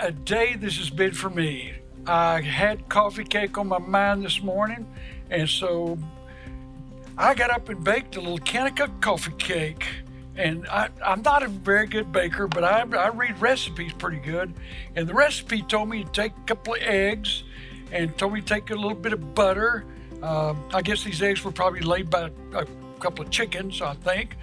a day this has been for me. I had coffee cake on my mind this morning, and so I got up and baked a little Kanaka coffee cake. And I'm not a very good baker, but I read recipes pretty good. And the recipe told me to take a couple of eggs and told me to take a little bit of butter. I guess these eggs were probably laid by a couple of chickens, I think.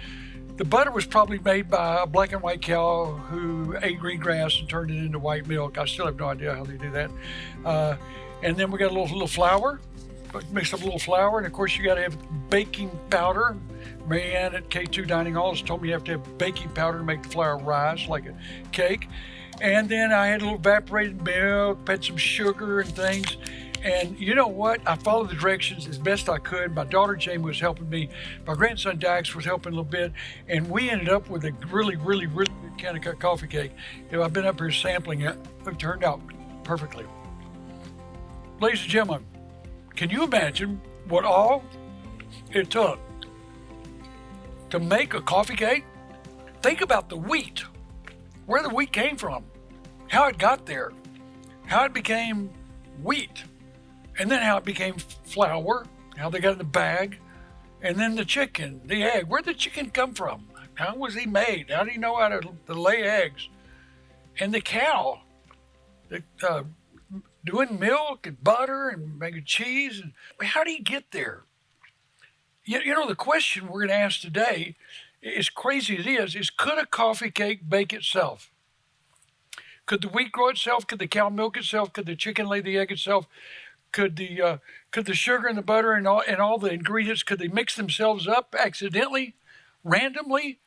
The butter was probably made by a black and white cow who ate green grass and turned it into white milk. I still have no idea how they do that. And then we got a little flour, mix up a little flour. And of course you got to have baking powder. Marianne at K2 Dining Hall has told me you have to have baking powder to make the flour rise like a cake. And then I had a little evaporated milk, had some sugar and things. And you know what? I followed the directions as best I could. My daughter Jamie was helping me. My grandson Dax was helping a little bit. And we ended up with a really, really, really good Kanaka coffee cake. I've been up here sampling it. It turned out perfectly. Ladies and gentlemen, can you imagine what all it took to make a coffee cake? Think about the wheat, where the wheat came from, how it got there, how it became wheat, and then how it became flour, how they got it in the bag, and then the chicken, the egg. Where'd the chicken come from? How was he made? How do you know how to lay eggs? And the cow, doing milk and butter and making cheese. And how do you get there? You know, the question we're going to ask today, as crazy as it is could a coffee cake bake itself? Could the wheat grow itself? Could the cow milk itself? Could the chicken lay the egg itself? Could the sugar and the butter and all the ingredients, could they mix themselves up accidentally, randomly?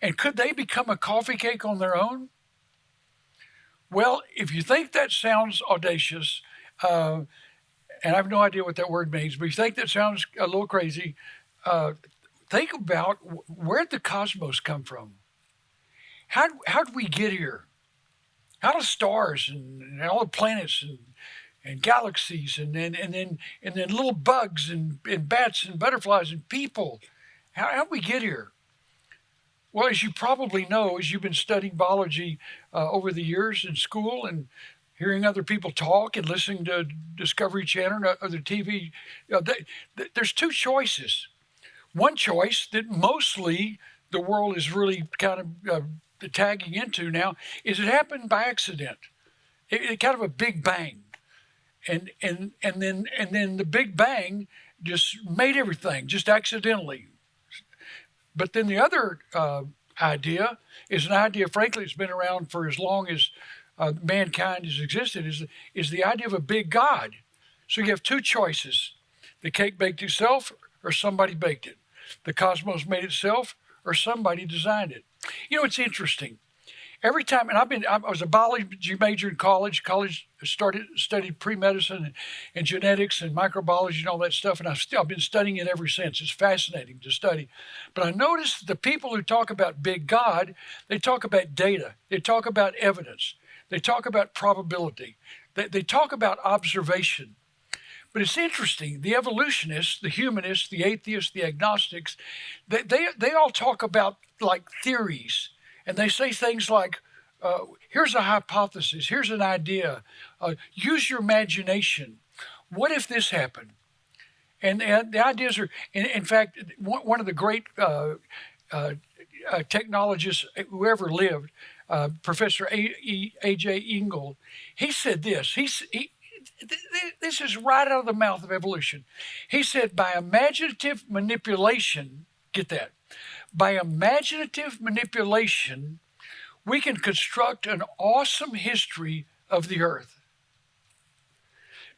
And could they become a coffee cake on their own? Well, if you think that sounds audacious, and I have no idea what that word means, but if you think that sounds a little crazy, think about where'd the cosmos come from? How did we get here? How do stars and all the planets and galaxies and then little bugs and bats and butterflies and people, how did we get here? Well, as you probably know, as you've been studying biology over the years in school and hearing other people talk and listening to Discovery Channel and other TV, there's two choices. One choice that mostly the world is really kind of tagging into now is it happened by accident. It kind of a big bang. And then the Big Bang just made everything, just accidentally. But then the other idea is an idea, frankly, it's been around for as long as mankind has existed, is the idea of a big God. So you have two choices. The cake baked itself or somebody baked it. The cosmos made itself or somebody designed it. You know, it's interesting. Every time, and I was a biology major in college, studied pre-medicine and genetics and microbiology and all that stuff, and I've been studying it ever since. It's fascinating to study. But I noticed the people who talk about big God, they talk about data, they talk about evidence, they talk about probability, they talk about observation. But it's interesting, the evolutionists, the humanists, the atheists, the agnostics, they all talk about like theories. And they say things like, here's a hypothesis, here's an idea, use your imagination. What if this happened? And the ideas are, in fact, one of the great technologists who ever lived, Professor A.J. Ingold, he said this. This is right out of the mouth of evolution. He said, by imaginative manipulation, get that, by imaginative manipulation, we can construct an awesome history of the earth.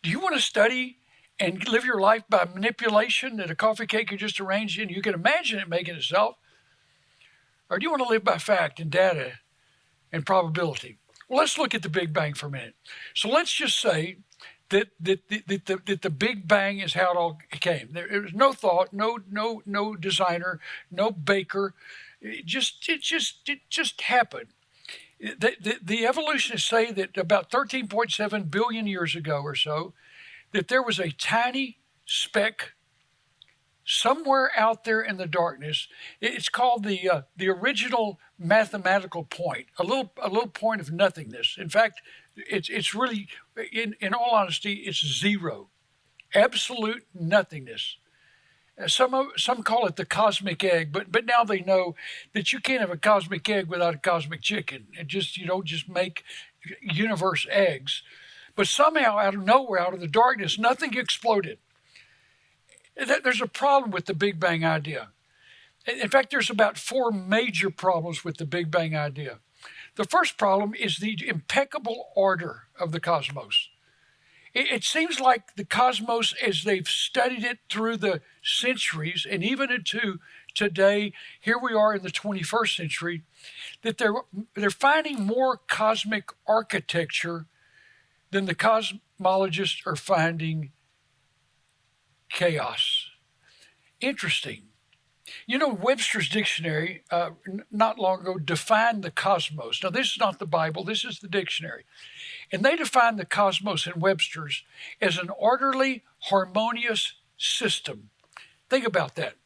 Do you want to study and live your life by manipulation that a coffee cake you just arranged and you can imagine it making itself? Or do you want to live by fact and data and probability? Well, let's look at the Big Bang for a minute. So let's just say that the Big Bang is how it all came. There was no thought, no designer, no baker. It just happened. The evolutionists say that about 13.7 billion years ago or so, that there was a tiny speck somewhere out there in the darkness. It's called the original mathematical point, a little point of nothingness. In fact, it's really, in all honesty, it's zero, absolute nothingness. Some call it the cosmic egg, but now they know that you can't have a cosmic egg without a cosmic chicken. You don't just make universe eggs. But somehow, out of nowhere, out of the darkness, nothing exploded. There's a problem with the Big Bang idea. In fact, there's about 4 major problems with the Big Bang idea. The first problem is the impeccable order of the cosmos. It seems like the cosmos, as they've studied it through the centuries and even into today, here we are in the 21st century, that they're finding more cosmic architecture than the cosmologists are finding chaos. Interesting. You know, Webster's dictionary not long ago defined the cosmos. Now, this is not the Bible, this is the dictionary. And they define the cosmos in Webster's as an orderly, harmonious system. Think about that.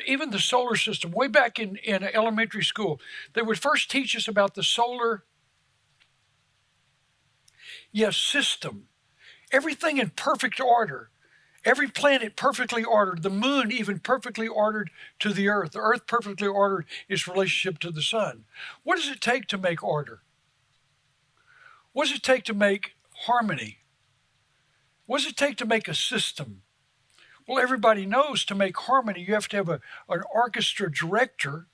Even the solar system, way back in elementary school, they would first teach us about the solar system. Everything in perfect order. Every planet perfectly ordered. The moon even perfectly ordered to the earth. The earth perfectly ordered its relationship to the sun. What does it take to make order? What does it take to make harmony? What does it take to make a system? Well, everybody knows to make harmony, you have to have an orchestra director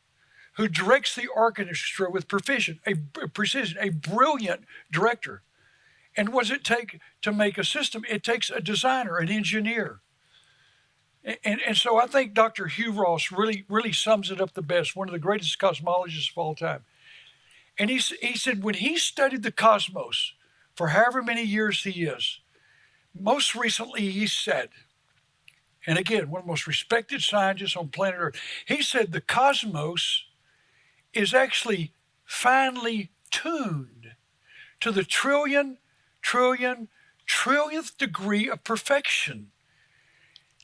who directs the orchestra with precision, a brilliant director. And what does it take to make a system? It takes a designer, an engineer. And so I think Dr. Hugh Ross really sums it up the best, one of the greatest cosmologists of all time. And he said when he studied the cosmos for however many years he is, most recently he said, and again, one of the most respected scientists on planet Earth, he said the cosmos is actually finely tuned to the trillionth degree of perfection.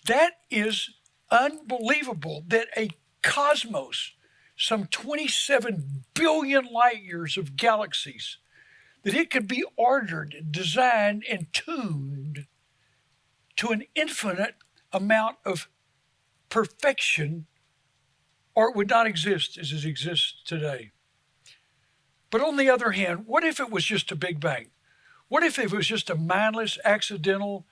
That is unbelievable that a cosmos, some 27 billion light years of galaxies, that it could be ordered, designed, and tuned to an infinite amount of perfection, or it would not exist as it exists today. But on the other hand, what if it was just a Big Bang? What if it was just a mindless, accidental,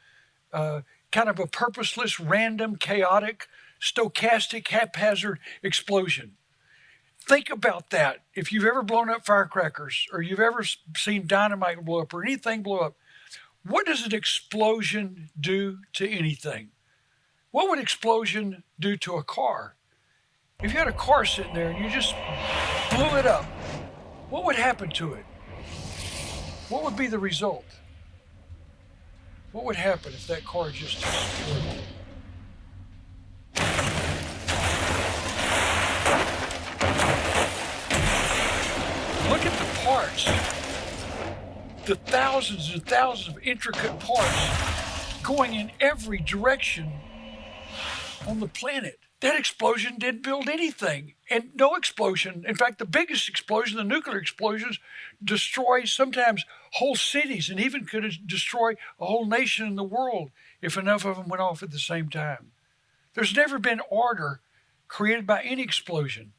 kind of a purposeless, random, chaotic, stochastic, haphazard explosion? Think about that. If you've ever blown up firecrackers or you've ever seen dynamite blow up or anything blow up, what does an explosion do to anything? What would explosion do to a car? If you had a car sitting there and you just blew it up, what would happen to it? What would be the result? What would happen if that car just exploded? Look at the parts. The thousands and thousands of intricate parts going in every direction on the planet. That explosion didn't build anything. And no explosion, in fact, the biggest explosion, the nuclear explosions, destroy sometimes whole cities and even could destroy a whole nation in the world if enough of them went off at the same time. There's never been order created by any explosion.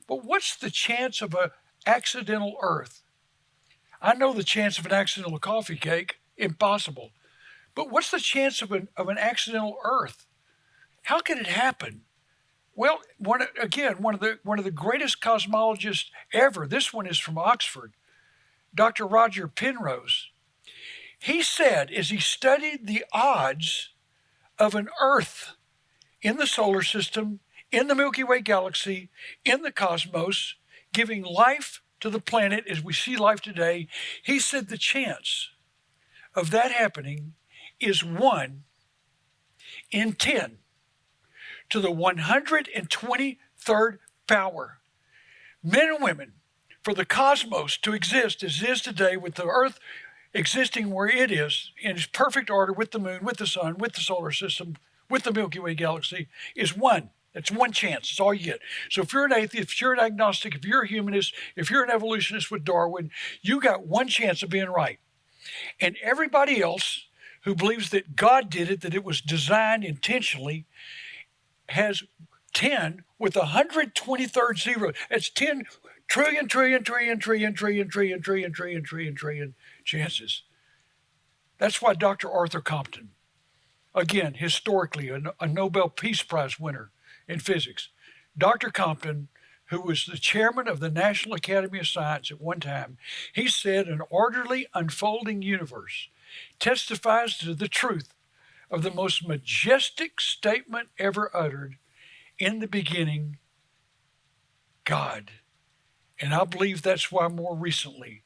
But what's the chance of an accidental Earth? I know the chance of an accidental coffee cake, impossible. But what's the chance of an accidental Earth? How can it happen? Well, one of the greatest cosmologists ever, this one is from Oxford, Dr. Roger Penrose. He said, as he studied the odds of an Earth in the solar system, in the Milky Way galaxy, in the cosmos, giving life to the planet as we see life today, he said the chance of that happening is 1 in 10 to the 123rd power. Men and women, for the cosmos to exist as it is today, with the Earth existing where it is in its perfect order, with the moon, with the sun, with the solar system, with the Milky Way galaxy is one. That's one chance. That's all you get. So if you're an atheist, if you're an agnostic, if you're a humanist, if you're an evolutionist with Darwin, you got one chance of being right. And everybody else who believes that God did it, that it was designed intentionally, has 10 with 123rd zero. That's 10 trillion chances. That's why Dr. Arthur Compton, again, historically, a Nobel Peace Prize winner in physics, Dr. Compton, who was the chairman of the National Academy of Science at one time, he said an orderly unfolding universe testifies to the truth of the most majestic statement ever uttered: in the beginning, God. And I believe that's why more recently,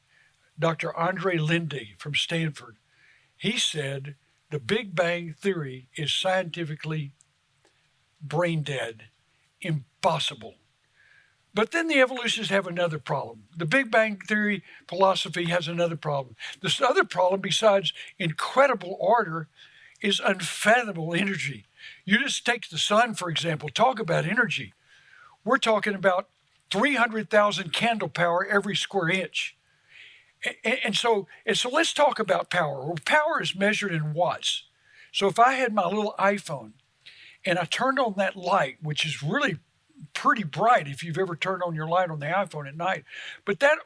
Dr. Andre Linde from Stanford, he said the Big Bang Theory is scientifically brain dead, impossible. But then the evolutionists have another problem. The Big Bang Theory philosophy has another problem. This other problem, besides incredible order, is unfathomable energy. You just take the sun, for example, talk about energy. We're talking about 300,000 candle power every square inch. And so let's talk about power. Well, power is measured in watts. So if I had my little iPhone and I turned on that light, which is really pretty bright if you've ever turned on your light on the iPhone at night, but that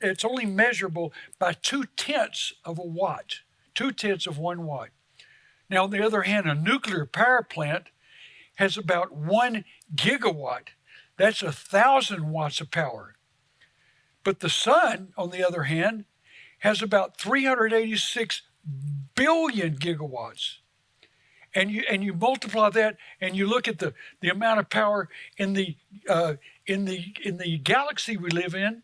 it's only measurable by 0.2 of a watt, 0.2 of 1 watt. Now, on the other hand, a nuclear power plant has about 1 gigawatt. That's 1,000 watts of power. But the sun, on the other hand, has about 386 billion gigawatts. And you multiply that, and you look at the amount of power in the galaxy we live in,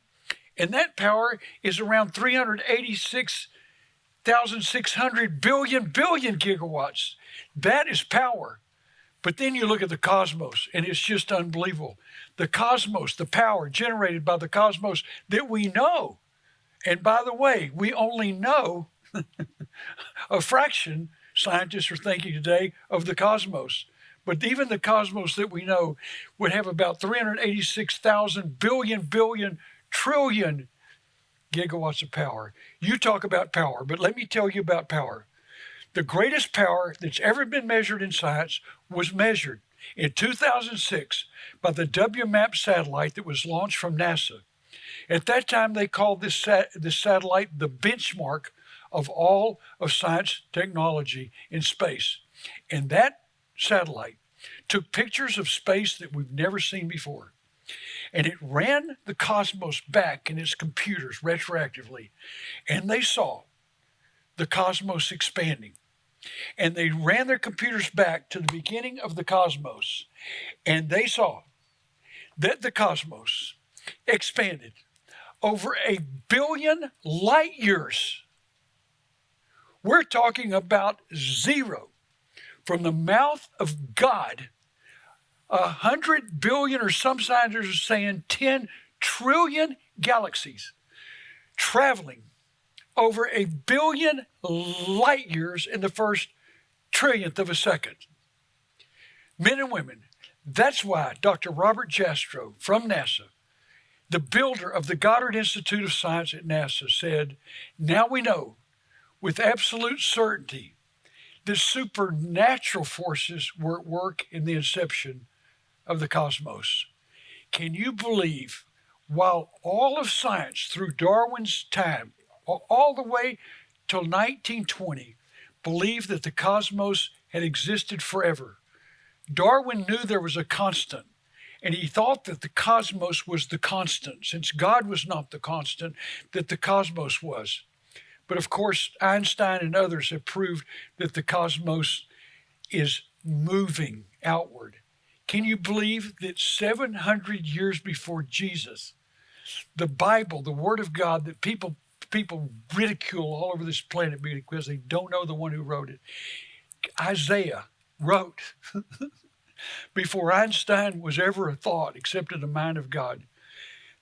and that power is around 386,600 billion gigawatts. That is power. But then you look at the cosmos, and it's just unbelievable. The cosmos, the power generated by the cosmos that we know. And by the way, we only know a fraction, scientists are thinking today, of the cosmos. But even the cosmos that we know would have about 386,000 billion trillion gigawatts of power. You talk about power, but let me tell you about power. The greatest power that's ever been measured in science was measured in 2006 by the WMAP satellite that was launched from NASA. At that time, they called this satellite the benchmark of all of science technology in space. And that satellite took pictures of space that we've never seen before. And it ran the cosmos back in its computers retroactively. And they saw the cosmos expanding. And they ran their computers back to the beginning of the cosmos. And they saw that the cosmos expanded over 1 billion light years. We're talking about zero. From the mouth of God, 100 billion, or some scientists are saying 10 trillion galaxies traveling over 1 billion light years in the first trillionth of a second. Men and women, that's why Dr. Robert Jastrow from NASA, the builder of the Goddard Institute of Science at NASA, said, now we know with absolute certainty that supernatural forces were at work in the inception of the cosmos. Can you believe, while all of science through Darwin's time, all the way till 1920, believed that the cosmos had existed forever, Darwin knew there was a constant, and he thought that the cosmos was the constant, since God was not the constant, that the cosmos was. But of course, Einstein and others have proved that the cosmos is moving outward. Can you believe that 700 years before Jesus, the Bible, the Word of God that people ridicule all over this planet because they don't know the one who wrote it, Isaiah wrote before Einstein was ever a thought except in the mind of God,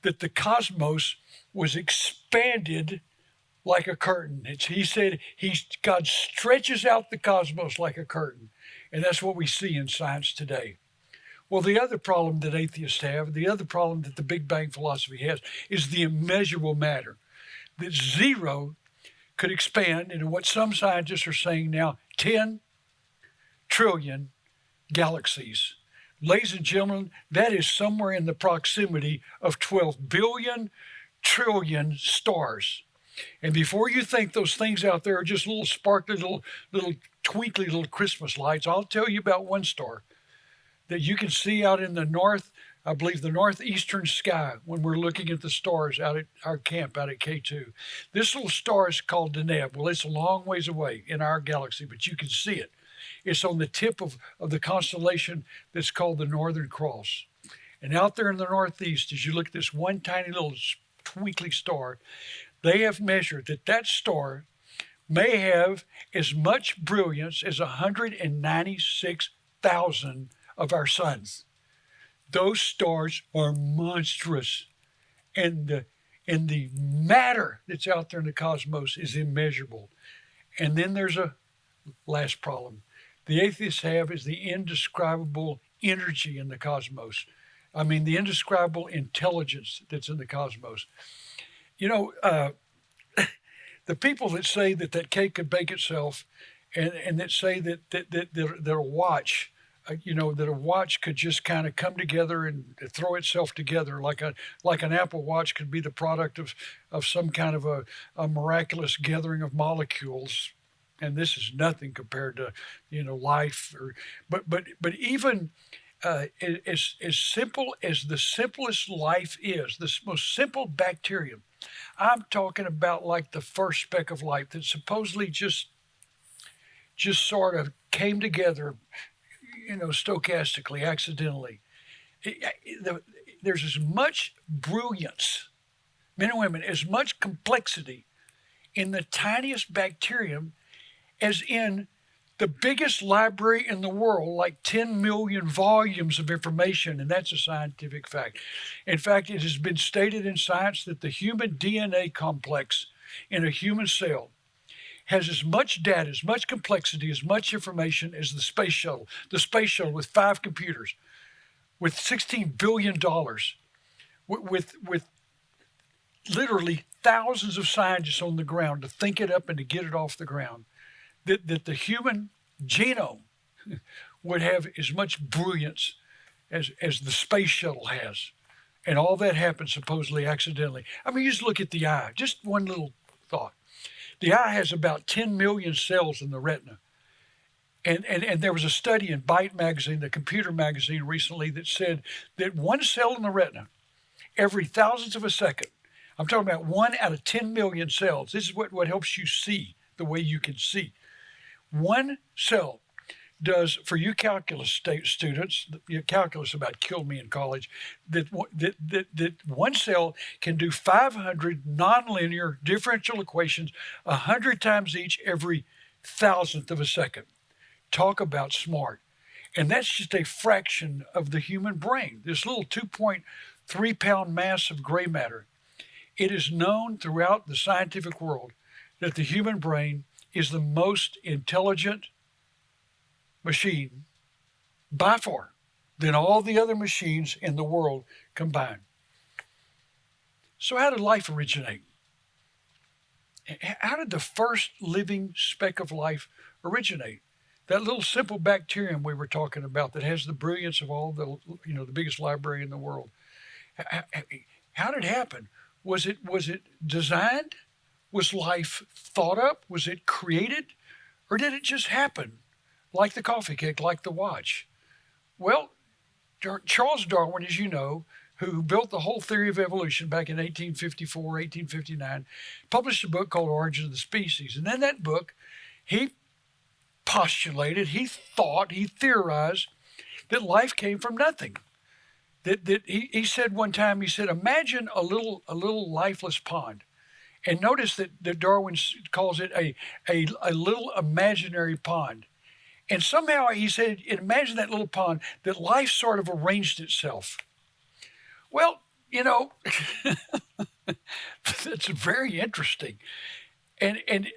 that the cosmos was expanded like a curtain. He said God stretches out the cosmos like a curtain. And that's what we see in science today. Well, the other problem that atheists have, the other problem that the Big Bang philosophy has, is the immeasurable matter. That zero could expand into what some scientists are saying now 10 trillion galaxies. Ladies and gentlemen, that is somewhere in the proximity of 12 billion trillion stars. And before you think those things out there are just little sparkly, little twinkly little Christmas lights, I'll tell you about one star that you can see out in the north, I believe the northeastern sky when we're looking at the stars out at our camp out at K2. This little star is called Deneb. Well, it's a long ways away in our galaxy, but you can see it. It's on the tip of the constellation that's called the Northern Cross. And out there in the northeast, as you look at this one tiny little twinkly star, they have measured that that star may have as much brilliance as 196,000 of our suns. Those stars are monstrous. And the matter that's out there in the cosmos is immeasurable. And then there's a last problem. The atheists have is the indescribable energy in the cosmos. I mean, the indescribable intelligence that's in the cosmos. You know, the people that say that cake could bake itself, and that say that a watch, that a watch could just kind of come together and throw itself together like an Apple Watch could be the product of some kind of a miraculous gathering of molecules. And this is nothing compared to, life. But even as simple as the simplest life is, the most simple bacterium, I'm talking about like the first speck of light that supposedly just sort of came together, stochastically, accidentally. There's as much brilliance, men and women, as much complexity in the tiniest bacterium as in the biggest library in the world, like 10 million volumes of information, and that's a scientific fact. In fact, it has been stated in science that the human DNA complex in a human cell has as much data, as much complexity, as much information as the space shuttle. The space shuttle with 5 computers, with $16 billion, with literally thousands of scientists on the ground to think it up and to get it off the ground. That the human genome would have as much brilliance as the space shuttle has. And all that happened supposedly accidentally. I mean, you just look at the eye. Just one little thought. The eye has about 10 million cells in the retina. And there was a study in Byte magazine, the computer magazine recently, that said that one cell in the retina, every thousandth of a second, I'm talking about 1 out of 10 million cells. This is what helps you see the way you can see. One cell does, for you calculus students, calculus about killed me in college, that one cell can do 500 nonlinear differential equations 100 times each every thousandth of a second. Talk about smart. And that's just a fraction of the human brain, this little 2.3 pound mass of gray matter. It is known throughout the scientific world that the human brain is the most intelligent machine by far than all the other machines in the world combined. So how did life originate? How did the first living speck of life originate? That little simple bacterium we were talking about that has the brilliance of all the biggest library in the world. How did it happen? Was it designed? Was life thought up? Was it created? Or did it just happen? Like the coffee cake, like the watch? Well, Charles Darwin, as you know, who built the whole theory of evolution back in 1854, 1859, published a book called Origin of the Species. And in that book, he postulated, he thought, he theorized that life came from nothing. That he said one time, he said, imagine a little lifeless pond. And notice that Darwin calls it a little imaginary pond. And somehow he said, imagine that little pond, that life sort of arranged itself. Well, that's very interesting. And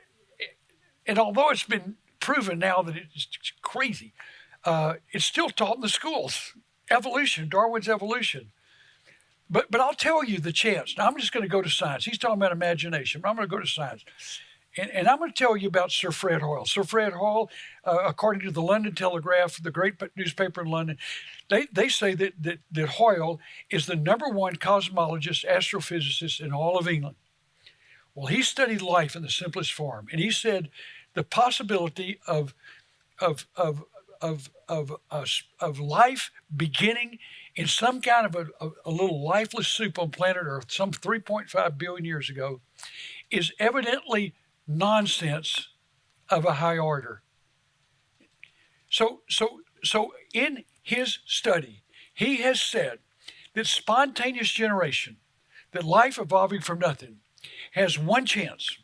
and although it's been proven now that it's crazy, it's still taught in the schools. Evolution, Darwin's evolution. But I'll tell you the chance. Now I'm just going to go to science. He's talking about imagination, but I'm going to go to science. And I'm going to tell you about Sir Fred Hoyle. Sir Fred Hoyle, according to the London Telegraph, the great newspaper in London, they say that Hoyle is the #1 cosmologist, astrophysicist in all of England. Well, he studied life in the simplest form, and he said the possibility of of of of life beginning in some kind of a little lifeless soup on planet Earth, some 3.5 billion years ago, is evidently nonsense of a high order. So in his study, he has said that spontaneous generation, that life evolving from nothing, has one chance.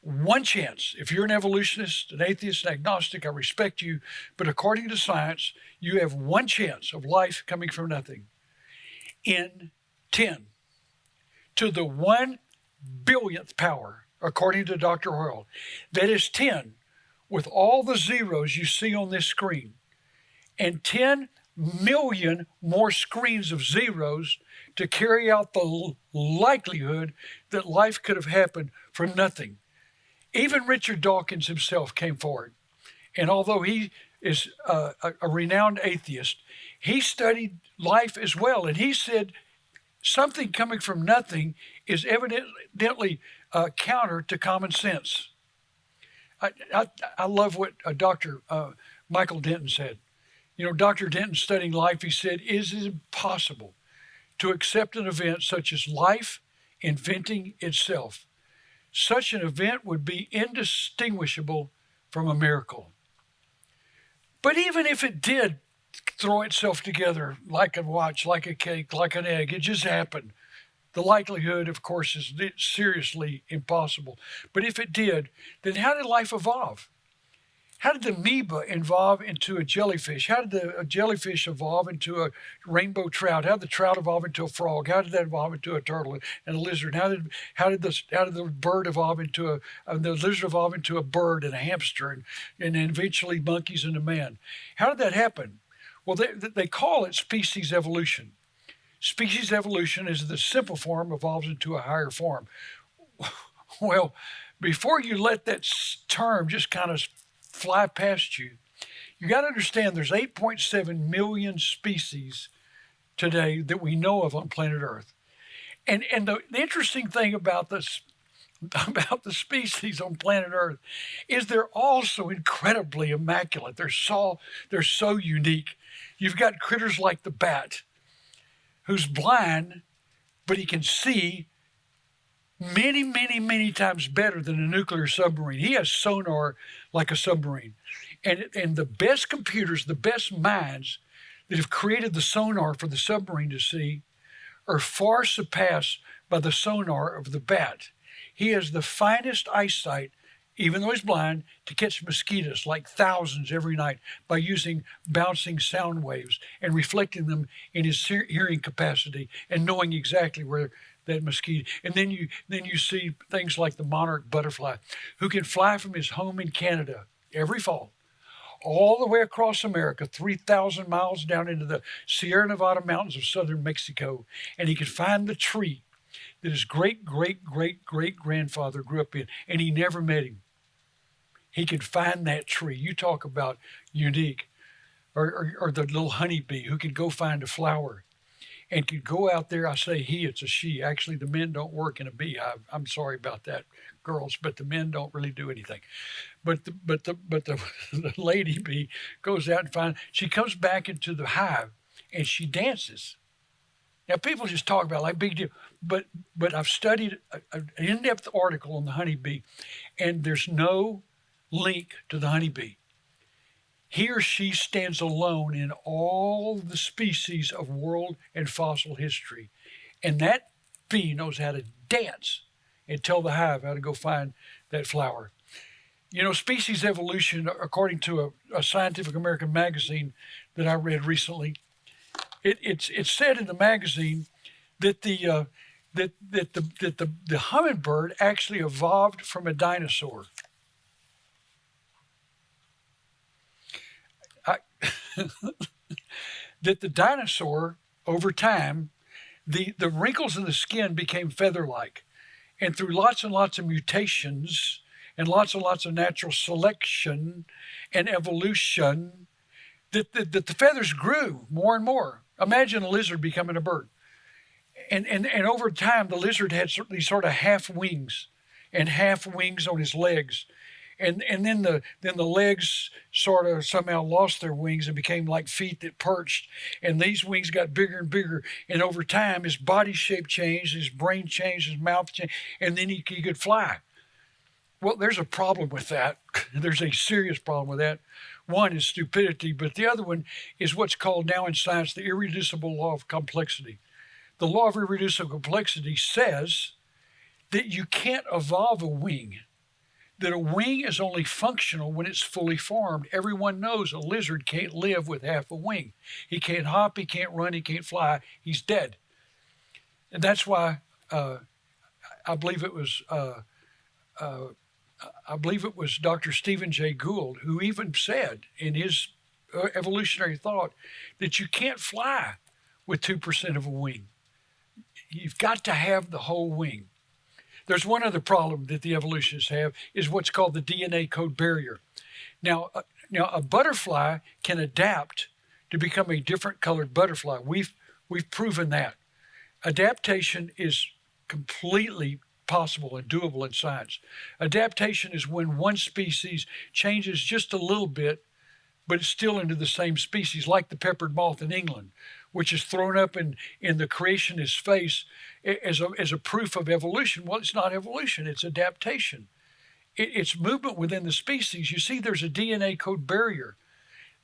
One chance. If you're an evolutionist, an atheist, an agnostic, I respect you, but according to science, you have one chance of life coming from nothing in 10 to the 1 billionth power, according to Dr. Hoyle. That is 10 with all the zeros you see on this screen, and 10 million more screens of zeros to carry out the likelihood that life could have happened from nothing. Even Richard Dawkins himself came forward. And although he is a renowned atheist, he studied life as well. And he said something coming from nothing is evidently counter to common sense. I love what Dr. Michael Denton said. You know, Dr. Denton studying life, he said, is it impossible to accept an event such as life inventing itself? Such an event would be indistinguishable from a miracle. But even if it did throw itself together like a watch, like a cake, like an egg, it just happened. The likelihood, of course, is seriously impossible. But if it did, then how did life evolve? How did the amoeba evolve into a jellyfish? How did the jellyfish evolve into a rainbow trout? How did the trout evolve into a frog? How did that evolve into a turtle and a lizard? How did the bird evolve into the lizard evolve into a bird and a hamster and eventually monkeys and a man? How did that happen? Well, they call it species evolution. Species evolution is the simple form evolves into a higher form. Well, before you let that term just kind of fly past you, you got to understand there's 8.7 million species today that we know of on planet Earth. And the interesting thing about the species on planet Earth is they're all so incredibly immaculate. They're so unique. You've got critters like the bat, who's blind, but he can see many, many, many times better than a nuclear submarine. He has sonar like a submarine. And the best computers, the best minds that have created the sonar for the submarine to see are far surpassed by the sonar of the bat. He has the finest eyesight, even though he's blind, to catch mosquitoes like thousands every night by using bouncing sound waves and reflecting them in his hearing capacity and knowing exactly where that mosquito. And then you see things like the monarch butterfly, who can fly from his home in Canada every fall all the way across America, 3,000 miles down into the Sierra Nevada mountains of southern Mexico, and he can find the tree that his great-great-great-great-grandfather grew up in, and he never met him. He could find that tree. You talk about unique. Or the little honeybee who could go find a flower and could go out there. I say he, it's a she. Actually, the men don't work in a beehive. I'm sorry about that, girls, but the men don't really do anything. But the lady bee goes out and finds. She comes back into the hive and she dances. Now, people just talk about it like big deal, but I've studied an in-depth article on the honeybee, and there's no link to the honeybee. He or she stands alone in all the species of world and fossil history. And that bee knows how to dance and tell the hive how to go find that flower. You know, species evolution, according to a Scientific American magazine that I read recently, it said in the magazine that the the hummingbird actually evolved from a dinosaur. I, that the dinosaur, over time, the wrinkles in the skin became feather-like. And through lots and lots of mutations and lots of natural selection and evolution, that the feathers grew more and more. Imagine a lizard becoming a bird. And over time, the lizard had these sort of half wings and half wings on his legs. And then the legs sort of somehow lost their wings and became like feet that perched. And these wings got bigger and bigger. And over time, his body shape changed, his brain changed, his mouth changed, and then he could fly. Well, there's a problem with that. There's a serious problem with that. One is stupidity, but the other one is what's called now in science the irreducible law of complexity. The law of irreducible complexity says that you can't evolve a wing, that a wing is only functional when it's fully formed. Everyone knows a lizard can't live with half a wing. He can't hop, he can't run, he can't fly, he's dead. And that's why I believe it was Dr. Stephen Jay Gould who even said in his evolutionary thought that you can't fly with 2% of a wing. You've got to have the whole wing. There's one other problem that the evolutionists have is what's called the DNA code barrier. Now a butterfly can adapt to become a different colored butterfly. We've proven that. Adaptation is completely possible and doable in science. Adaptation is when one species changes just a little bit, but it's still into the same species, like the peppered moth in England, which is thrown up in the creationist's face as a proof of evolution. Well, it's not evolution, it's adaptation. It's movement within the species. You see, there's a DNA code barrier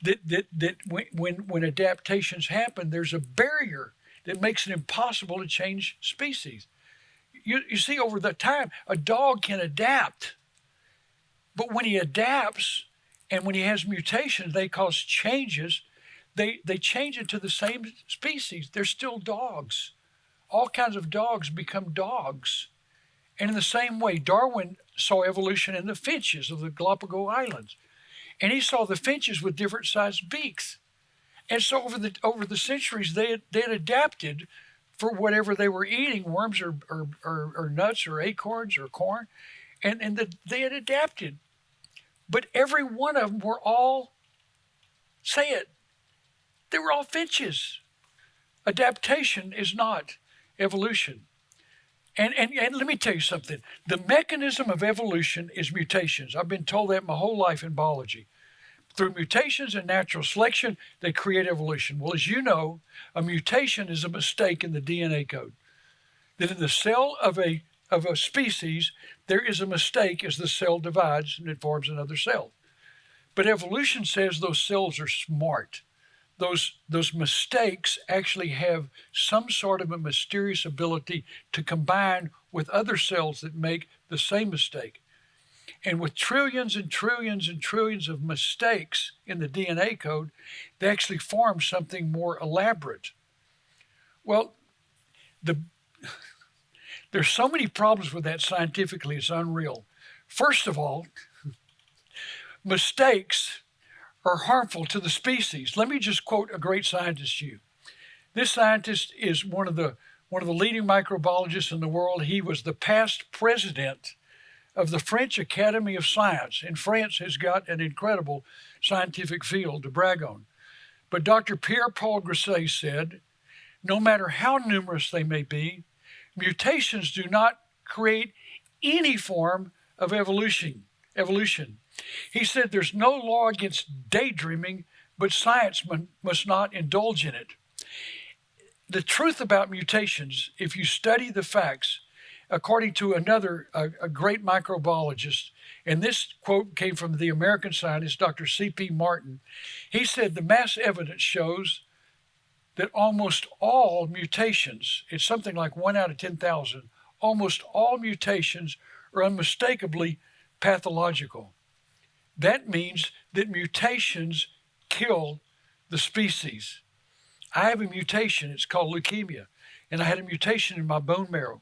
that when adaptations happen, there's a barrier that makes it impossible to change species. You see, over the time, a dog can adapt, but when he adapts and when he has mutations, they cause changes. They change into the same species. They're still dogs. All kinds of dogs become dogs. And in the same way, Darwin saw evolution in the finches of the Galapagos Islands. And he saw the finches with different sized beaks. And so over the centuries, they had adapted for whatever they were eating, worms or nuts or acorns or corn. And they had adapted. But every one of them were all, say it, they were all finches. Adaptation is not evolution. And let me tell you something. The mechanism of evolution is mutations. I've been told that my whole life in biology. Through mutations and natural selection, they create evolution. Well, as you know, a mutation is a mistake in the DNA code. That in the cell of a species, there is a mistake as the cell divides and it forms another cell. But evolution says those cells are smart. Those mistakes actually have some sort of a mysterious ability to combine with other cells that make the same mistake. And with trillions and trillions and trillions of mistakes in the DNA code, they actually form something more elaborate. Well, there's so many problems with that scientifically, it's unreal. First of all, mistakes are harmful to the species. Let me just quote a great scientist to you. This scientist is one of the leading microbiologists in the world. He was the past president of the French Academy of Science, and France has got an incredible scientific field to brag on. But Dr. Pierre-Paul Grisset said, no matter how numerous they may be, mutations do not create any form of evolution. He said there's no law against daydreaming, but science must not indulge in it. The truth about mutations, if you study the facts, according to a great microbiologist, and this quote came from the American scientist, Dr. C.P. Martin, he said the mass evidence shows that almost all mutations, it's something like 1 out of 10,000, almost all mutations are unmistakably pathological. That means that mutations kill the species. I have a mutation, it's called leukemia. and I had a mutation in my bone marrow.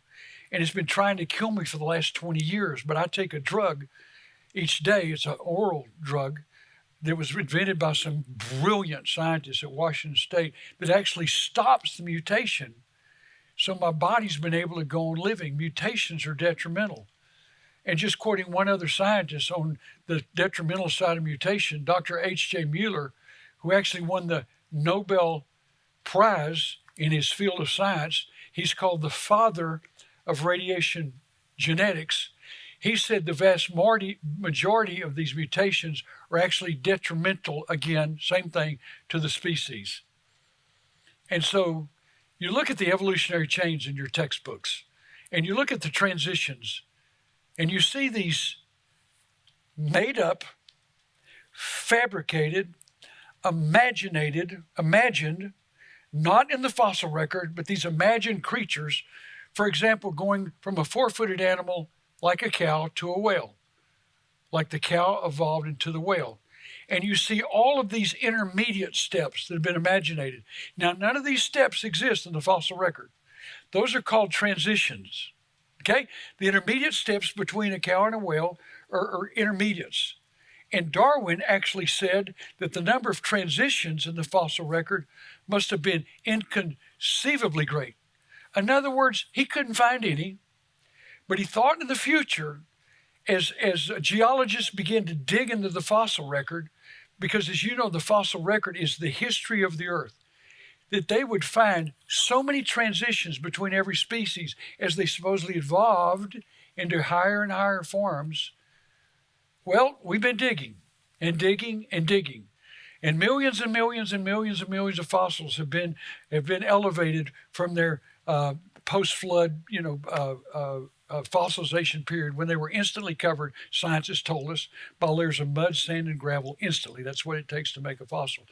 And it's been trying to kill me for the last 20 years, but I take a drug each day. It's an oral drug that was invented by some brilliant scientists at Washington State that actually stops the mutation. So my body's been able to go on living. Mutations are detrimental. And just quoting one other scientist on the detrimental side of mutation, Dr. H.J. Mueller, who actually won the Nobel Prize in his field of science, he's called the father of radiation genetics. He said the vast majority of these mutations are actually detrimental, again, same thing, to the species. And so you look at the evolutionary chains in your textbooks, and you look at the transitions, and you see these made up, fabricated, imagined, not in the fossil record, but these imagined creatures, for example, going from a four-footed animal like a cow to a whale, like the cow evolved into the whale. And you see all of these intermediate steps that have been imaginated. Now, none of these steps exist in the fossil record. Those are called transitions, okay? The intermediate steps between a cow and a whale are intermediates. And Darwin actually said that the number of transitions in the fossil record must have been inconceivably great. In other words, he couldn't find any, but he thought in the future, as geologists began to dig into the fossil record, because as you know, the fossil record is the history of the earth, that they would find so many transitions between every species as they supposedly evolved into higher and higher forms. Well, we've been digging and digging and digging. And millions and millions and millions and millions of fossils have been elevated from their post-flood, fossilization period when they were instantly covered, scientists told us, by layers of mud, sand, and gravel instantly. That's what it takes to make a fossil.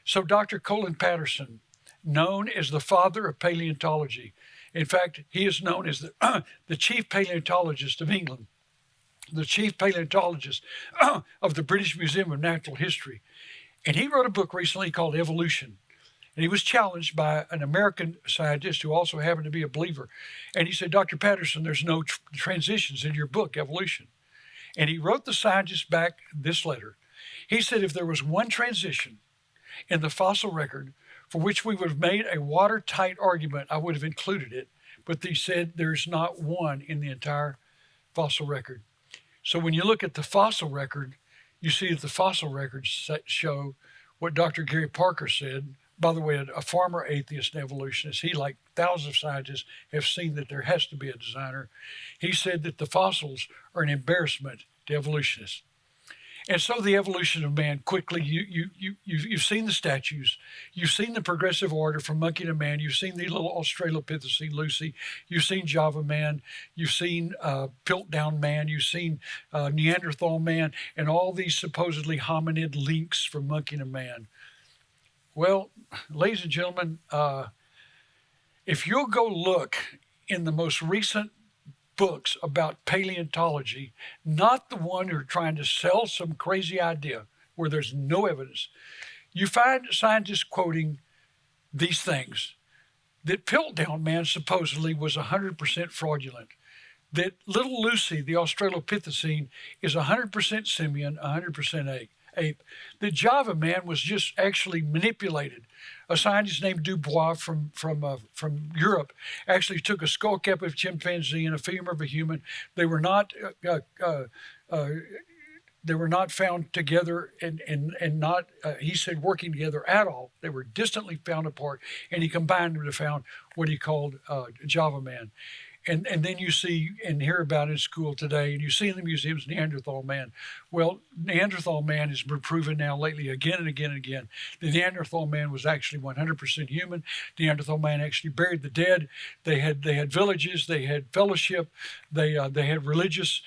So Dr. Colin Patterson, known as the father of paleontology, in fact, he is known as the chief paleontologist of England, the chief paleontologist of the British Museum of Natural History. And he wrote a book recently called Evolution. And he was challenged by an American scientist who also happened to be a believer. And he said, Dr. Patterson, there's no transitions in your book, Evolution. And he wrote the scientist back this letter. He said, if there was one transition in the fossil record for which we would have made a watertight argument, I would have included it. But he said there's not one in the entire fossil record. So when you look at the fossil record, you see that the fossil records show what Dr. Gary Parker said. By the way, a former atheist and evolutionist, he, like thousands of scientists, have seen that there has to be a designer. He said that the fossils are an embarrassment to evolutionists. And so the evolution of man, quickly, you've seen the statues, you've seen the progressive order from monkey to man, you've seen the little Australopithecine Lucy, you've seen Java man, you've seen Piltdown man, you've seen Neanderthal man, and all these supposedly hominid links from monkey to man. Well, ladies and gentlemen, if you'll go look in the most recent books about paleontology, not the one who are trying to sell some crazy idea where there's no evidence, you find scientists quoting these things, that Piltdown man supposedly was 100% fraudulent, that little Lucy, the Australopithecine, is 100% simian, 100% ape. The Java man was just actually manipulated. A scientist named Dubois from Europe actually took a skull cap of a chimpanzee and a femur of a human. They were not found together and not, he said, working together at all. They were distantly found apart, and he combined them to found what he called Java man. And then you see and hear about in school today, and you see in the museums Neanderthal man. Well, Neanderthal man has been proven now lately again and again and again. The Neanderthal man was actually 100% human. Neanderthal man actually buried the dead. They had villages, they had fellowship, they had religious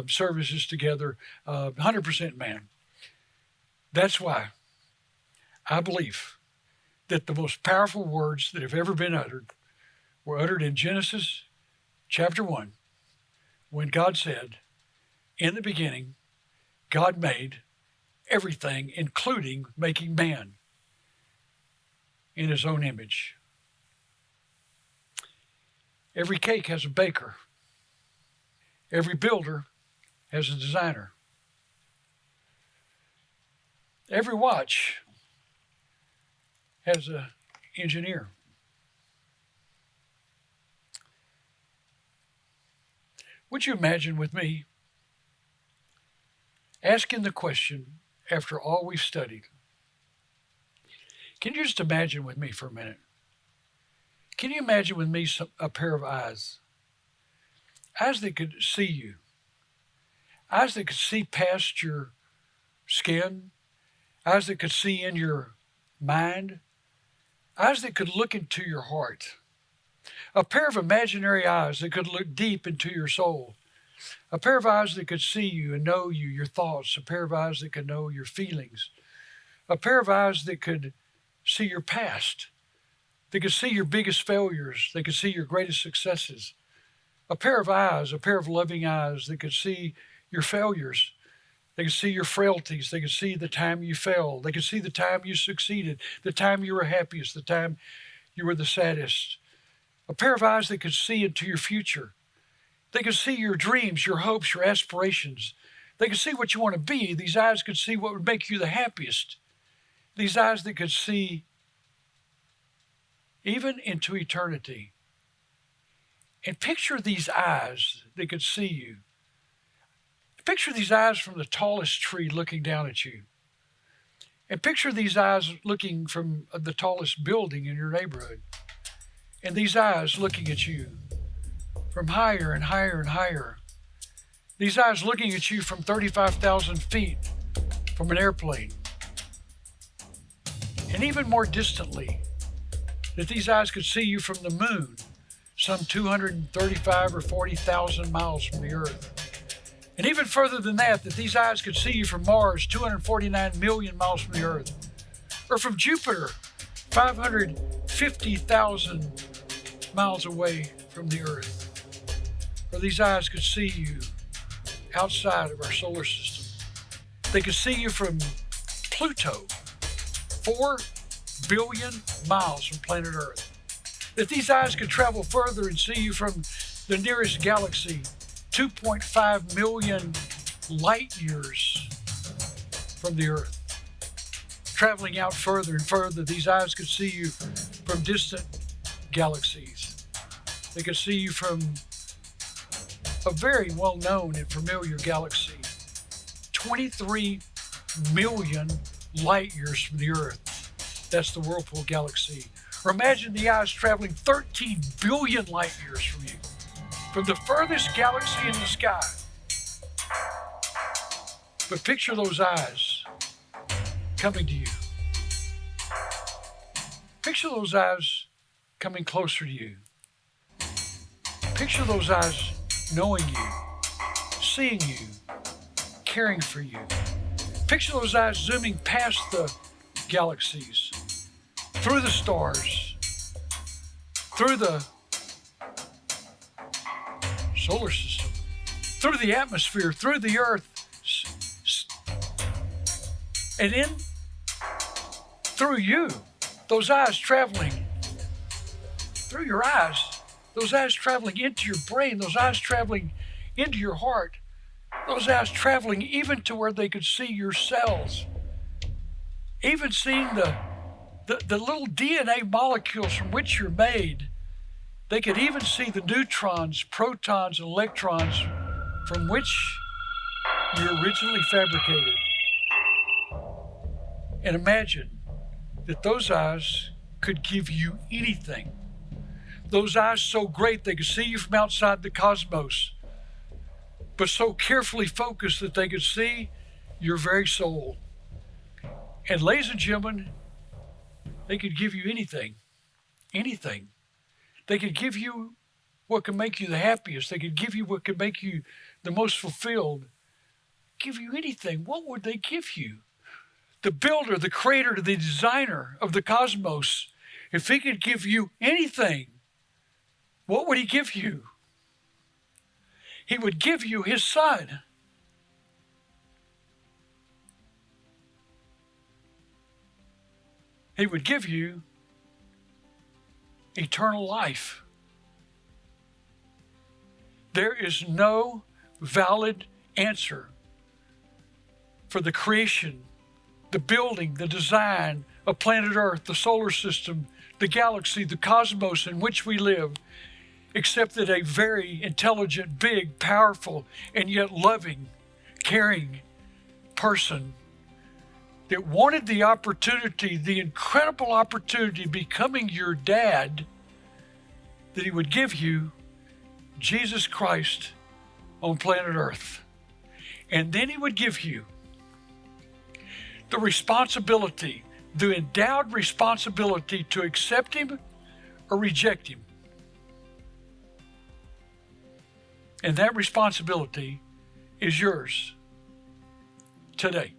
services together. 100% man. That's why I believe that the most powerful words that have ever been uttered were uttered in Genesis Chapter 1, when God said, in the beginning, God made everything, including making man in his own image. Every cake has a baker. Every builder has a designer. Every watch has an engineer. Would you imagine with me asking the question after all we've studied? Can you just imagine with me for a minute? Can you imagine with me a pair of eyes? Eyes that could see you. Eyes that could see past your skin. Eyes that could see in your mind. Eyes that could look into your heart. A pair of imaginary eyes that could look deep into your soul. A pair of eyes that could see you and know you, your thoughts. A pair of eyes that could know your feelings. A pair of eyes that could see your past. They could see your biggest failures. They could see your greatest successes. A pair of eyes, a pair of loving eyes that could see your failures. They could see your frailties. They could see the time you failed. They could see the time you succeeded, the time you were happiest, the time you were the saddest. A pair of eyes that could see into your future. They could see your dreams, your hopes, your aspirations. They could see what you want to be. These eyes could see what would make you the happiest. These eyes that could see even into eternity. And picture these eyes that could see you. Picture these eyes from the tallest tree looking down at you. And picture these eyes looking from the tallest building in your neighborhood. And these eyes looking at you from higher and higher and higher. These eyes looking at you from 35,000 feet from an airplane. And even more distantly, that these eyes could see you from the moon, some 235 or 40,000 miles from the earth. And even further than that, that these eyes could see you from Mars, 249 million miles from the earth. Or from Jupiter, 550,000 miles away from the earth. Or these eyes could see you outside of our solar system. They could see you from Pluto, 4 billion miles from planet Earth. That these eyes could travel further and see you from the nearest galaxy, 2.5 million light years from the Earth. Traveling out further and further, these eyes could see you from distant galaxies. They could see you from a very well-known and familiar galaxy, 23 million light years from the Earth. That's the Whirlpool Galaxy. Or imagine the eyes traveling 13 billion light years from you, from the furthest galaxy in the sky. But picture those eyes coming to you. Picture those eyes coming closer to you. Picture those eyes knowing you, seeing you, caring for you. Picture those eyes zooming past the galaxies, through the stars, through the solar system, through the atmosphere, through the earth, and in through you. Those eyes traveling through your eyes, those eyes traveling into your brain, those eyes traveling into your heart, those eyes traveling even to where they could see your cells, even seeing the little DNA molecules from which you're made. They could even see the neutrons, protons, and electrons from which you're originally fabricated. And imagine that those eyes could give you anything. Those eyes so great they could see you from outside the cosmos, but so carefully focused that they could see your very soul. And ladies and gentlemen, they could give you anything, anything. They could give you what can make you the happiest. They could give you what could make you the most fulfilled. Give you anything. What would they give you? The builder, the creator, the designer of the cosmos, if he could give you anything, what would he give you? He would give you his son. He would give you eternal life. There is no valid answer for the creation, the building, the design of planet Earth, the solar system, the galaxy, the cosmos in which we live, except that a very intelligent, big, powerful, and yet loving, caring person that wanted the opportunity, the incredible opportunity of becoming your dad, that he would give you Jesus Christ on planet Earth. And then he would give you the responsibility, the endowed responsibility to accept him or reject him. And that responsibility is yours today.